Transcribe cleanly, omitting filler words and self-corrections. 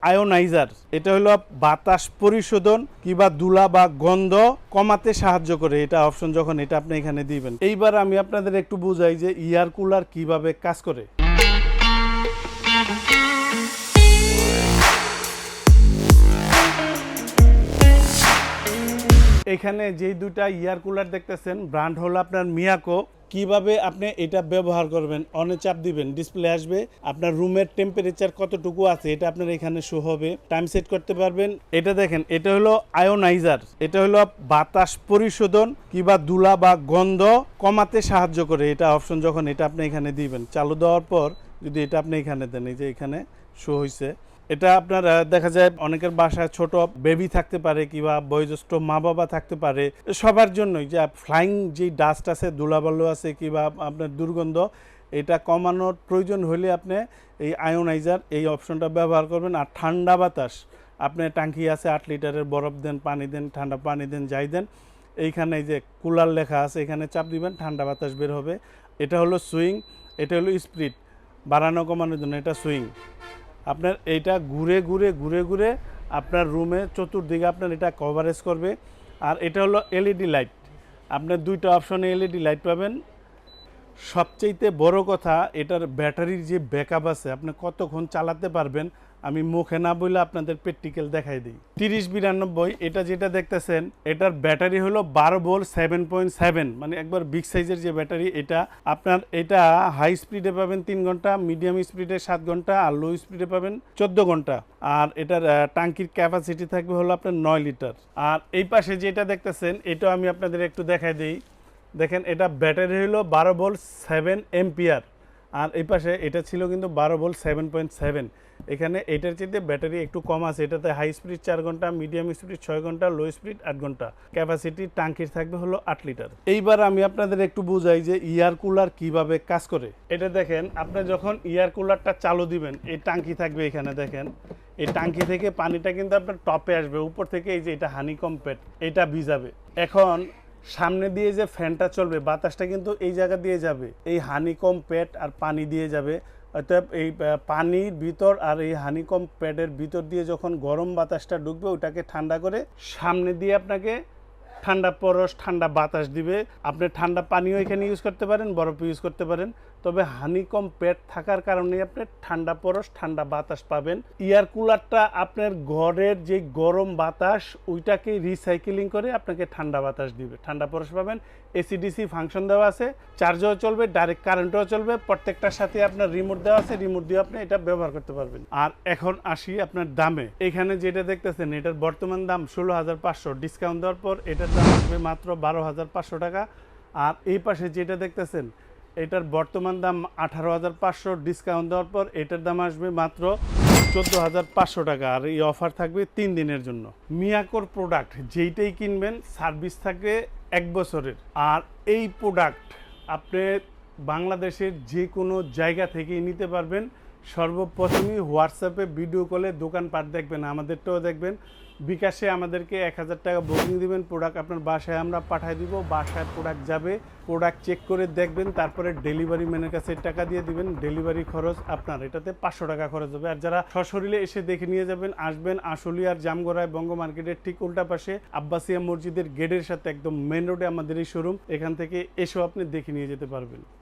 আয়োনাইজার এটা হলো বাতাস পরিশোধন কিংবা ধুলা বা গন্ধ কমাতে সাহায্য করে। এটা অপশন যখন এটা আপনি এখানে দিবেন। এইবার আমি আপনাদের একটু বুঝাই যে এয়ার কুলার কিভাবে কাজ করে। এখানে যেই দুইটা এয়ার কুলার দেখতেছেন ব্র্যান্ড হলো আপনার মিয়াকো। কিভাবে আপনি এটা ব্যবহার করবেন, অনে চাপ দিবেন, ডিসপ্লে আসবে, আপনার রুমের টেম্পারেচার কতটুকু আছে এটা আপনার এখানে শো হবে, টাইম সেট করতে পারবেন। এটা দেখেন, এটা হলো আয়োনাইজার, এটা হলো বাতাস পরিশোধন কিংবা ধুলা বা গন্ধ কমাতে সাহায্য করে। এটা অপশন যখন এটা আপনি এখানে দিবেন, চালু দেওয়ার পর যদি এটা আপনি এখানে দেন, এই যে এখানে শো হয়েছে। এটা আপনার দেখা যায় অনেকের বাসায় ছোট বেবি থাকতে পারে কিংবা বয়োজ্যেষ্ঠ মা বাবা থাকতে পারে, সবার জন্যই যে ফ্লাইং যে ডাস্ট আছে, ধুলাবালু আছে কিংবা আপনার দুর্গন্ধ, এটা কমানোর প্রয়োজন হলে আপনি এই আয়োনাইজার এই অপশনটা ব্যবহার করবেন। আর ঠান্ডা বাতাস, আপনি ট্যাঙ্কি আছে 8 লিটারের, বরফ দেন, পানি দেন, ঠান্ডা পানি দেন, যাই দেন, এইখানে এই যে কুলার লেখা আছে এখানে চাপ দিবেন, ঠান্ডা বাতাস বের হবে। এটা হলো সুইং, এটা হলো স্পিড বাড়ানো কমানোর জন্য, এটা সুইং। আপনার এইটা ঘুরে ঘুরে ঘুরে ঘুরে আপনার রুমে চতুর্দিকে আপনার এটা কভারেজ করবে। আর এটা হলো এলইডি লাইট, আপনার দুইটা অপশনে এলইডি লাইট পাবেন। সবচেয়ে বড় কথা, এটার ব্যাটারির যে ব্যাকআপ আছে, আপনি কতক্ষণ চালাতে পারবেন আমি মুখে না বলে আপনাদের প্র্যাকটিক্যাল দেখাই দিই। 3092 এটা যেটা দেখতেছেন, এটার ব্যাটারি হলো 12 ভোল্ট 7.7, মানে একবার বিগ সাইজের যে ব্যাটারি। এটা আপনার এটা হাই স্পিডে পাবেন 3 ঘন্টা, মিডিয়াম স্পিডে 7 ঘন্টা, আর লো স্পিডে পাবেন 14 ঘন্টা। আর এটার ট্যাঙ্কির ক্যাপাসিটি থাকবে হলো আপনার 9 লিটার। আর এই পাশে যেটা দেখতেছেন, এটাও আমি আপনাদের একটু দেখাই দিই। দেখেন, এটা ব্যাটারি হলো 12 ভোল্ট 7 এম্পিয়ার। আর এই পাশে এটা ছিল কিন্তু 12 ভোল্ট 7.7। এখানে এটার চেয়ে ব্যাটারি একটু কম আছে। এটাতে হাই স্পিড 4 ঘন্টা, মিডিয়াম স্পিড 6 ঘন্টা, লো স্পিড 8 ঘন্টা। ক্যাপাসিটি ট্যাঙ্কির থাকবে হলো 8 লিটার। এইবার আমি আপনাদের একটু বুঝাই যে এয়ার কুলার কিভাবে কাজ করে। এটা দেখেন, আপনি যখন এয়ার কুলারটা চালু দিবেন, এই ট্যাঙ্কি থাকবে এখানে, দেখেন এই ট্যাঙ্কি থেকে পানিটা কিন্তু আপনার টপে আসবে, উপর থেকে এই যে এটা হানিকম প্যাড, এটা ভিজাবে। এখন সামনে দিয়ে যে ফ্যানটা চলবে, বাতাসটা কিন্তু এই জায়গা দিয়ে যাবে, এই হানিকম প্যাড আর পানি দিয়ে যাবে। অর্থাৎ এই পানির ভিতর আর এই হানিকম প্যাডের ভিতর দিয়ে যখন গরম বাতাসটা ঢুকবে, ওটাকে ঠান্ডা করে সামনে দিয়ে আপনাকে ঠান্ডা পরশ, ঠান্ডা বাতাস দিবে। আপনি ঠান্ডা পানিও এখানে ইউজ করতে পারেন, বরফ ইউজ করতে পারেন, তবে হানিকম প্যাড থাকার কারণে আপনি ঠান্ডা পরশ, ঠান্ডা বাতাস পাবেন। এয়ার কুলারটা আপনার ঘরের যে গরম বাতাস, ওইটাকে রিসাইকেলিং করে আপনাকে ঠান্ডা বাতাস দিবে, ঠান্ডা পরশ পাবেন। এসিডিসি ফাংশন দেওয়া আছে, চার্জও চলবে, ডাইরেক্ট কারেন্টও চলবে, প্রত্যেকটার সাথে আপনার রিমোট দেওয়া আছে, রিমোট দিয়ে আপনি এটা ব্যবহার করতে পারবেন। আর এখন আসি আপনার দামে। এখানে যেটা দেখতেছেন, এটার বর্তমান দাম 16,500, ডিসকাউন্ট দেওয়ার পর এটার দাম আসবে মাত্র 12,500 টাকা। আর এই পাশে যেটা দেখতেছেন, এটার বর্তমান দাম 18,500, ডিসকাউন্ট দেওয়ার পর এটার দাম আসবে মাত্র 14,500 টাকা। আর এই অফার থাকবে 3 দিনের জন্য। মিয়াকোর প্রোডাক্ট যেইটাই কিনবেন, সার্ভিস থাকবে 1 বছরের। আর এই প্রোডাক্ট আপনি বাংলাদেশের যে কোনো জায়গা থেকেই নিতে পারবেন। সর্বপ্রথমই হোয়াটসঅ্যাপে ভিডিও কলে দোকানপাট দেখবেন, আমাদেরটাও দেখবেন। বিকাশে আমাদেরকে 1,000 টাকা বুকিং দিবেন, প্রোডাক্ট আপনার বাসায় আমরা পাঠিয়ে দিব। বাসায় প্রোডাক্ট যাবে, প্রোডাক্ট চেক করে দেখবেন, তারপরে ডেলিভারি ম্যানের কাছে টাকা দিয়ে দিবেন। ডেলিভারি খরচ আপনার এটাতে 500 টাকা খরচ হবে। আর যারা সশরীরে এসে দেখে নিয়ে যাবেন, আসবেন আশুলিয়ার জামগড়ায় বঙ্গ মার্কেটের ঠিক উল্টা পাশে আব্বাসিয়া মসজিদের গেটের সাথে একদম মেন রোডে আমাদের এই শোরুম। এখান থেকে এসেও আপনি দেখে নিয়ে যেতে পারবেন।